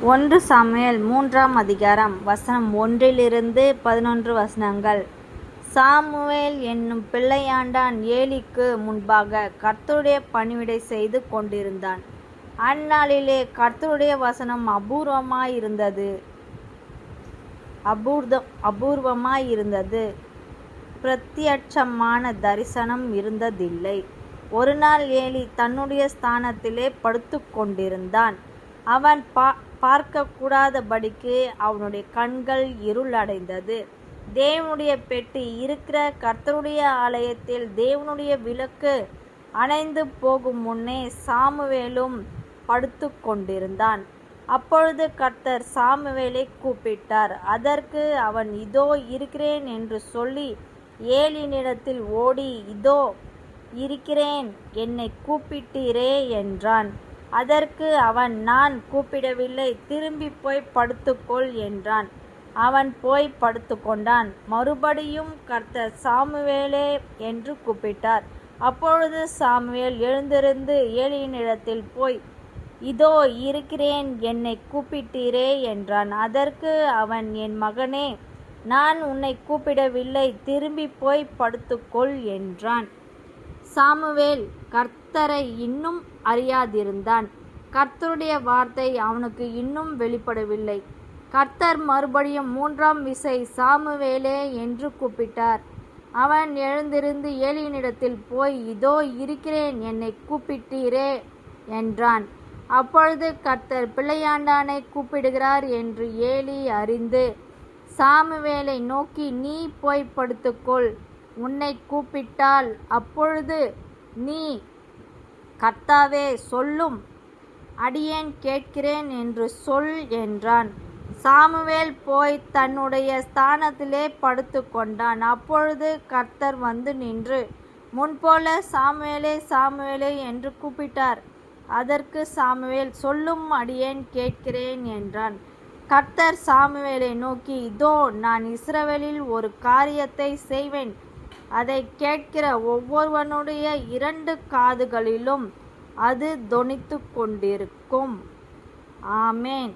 ஒன்று சாமுவேல் 3ஆம் அதிகாரம் வசனம் 1-11 சாமுவேல் என்னும் பிள்ளையாண்டான் ஏலிக்கு முன்பாக கர்த்தருடைய பணிவிடை செய்து கொண்டிருந்தான். அந்நாளிலே கர்த்தருடைய வசனம் அபூர்வமாயிருந்தது. பிரத்யட்சமான தரிசனம் இருந்ததில்லை. ஒரு நாள் ஏலி தன்னுடைய ஸ்தானத்திலே படுத்து கொண்டிருந்தான். அவன் பார்க்கக்கூடாதபடிக்கு அவனுடைய கண்கள் இருளடைந்தது. தேவனுடைய பெட்டி இருக்கிற கர்த்தருடைய ஆலயத்தில் தேவனுடைய விளக்கு அணைந்து போகும் முன்னே சாமுவேலும் படுத்து கொண்டிருந்தான். அப்பொழுது கர்த்தர் சாமுவேலை கூப்பிட்டார். அதற்கு அவன், இதோ இருக்கிறேன் என்று சொல்லி ஏலியினிடத்தில் ஓடி, இதோ இருக்கிறேன், என்னை கூப்பிட்டீரே என்றான். அதற்கு அவன், நான் கூப்பிடவில்லை, திரும்பி போய் படுத்துக்கொள் என்றான். அவன் போய் படுத்துக்கொண்டான். மறுபடியும் கர்த்தர், சாமுவேலே என்று கூப்பிட்டார். அப்பொழுது சாமுவேல் எழுந்திருந்து ஏலியினிடத்தில் போய், இதோ இருக்கிறேன், என்னை கூப்பிட்டீரே என்றான். அதற்கு அவன், என் மகனே, நான் உன்னை கூப்பிடவில்லை, திரும்பி போய் படுத்துக்கொள் என்றான். சாமுவேல் கர்த்தரை இன்னும் அறியாதிருந்தான். கர்த்தருடைய வார்த்தை அவனுக்கு இன்னும் வெளிப்படவில்லை. கர்த்தர் மறுபடியும் 3ஆம் விசை சாமுவேலே என்று கூப்பிட்டார். அவன் எழுந்திருந்து ஏலியினிடத்தில் போய், இதோ இருக்கிறேன், என்னை கூப்பிட்டீரே என்றான். அப்பொழுது கர்த்தர் பிள்ளையாண்டானை கூப்பிடுகிறார் என்று ஏலி அறிந்து சாமுவேலை நோக்கி, நீ போய் படுத்துக்கொள், உன்னை கூப்பிட்டால் அப்பொழுது நீ, கர்த்தாவே சொல்லும், அடியேன் கேட்கிறேன் என்று சொல் என்றான். சாமுவேல் போய் தன்னுடைய ஸ்தானத்திலே படுத்து கொண்டான். அப்பொழுது கர்த்தர் வந்து நின்று முன்போல, சாமுவேலே, சாமுவேலே என்று கூப்பிட்டார். அதற்கு சாமுவேல், சொல்லும், அடியேன் கேட்கிறேன் என்றான். கர்த்தர் சாமுவேலை நோக்கி, இதோ நான் இஸ்ரவேலில் ஒரு காரியத்தை செய்வேன். அதை கேட்கிற ஒவ்வொருவனுடைய 2 காதுகளிலும் அது தொனித்து கொண்டிருக்கும். ஆமென்.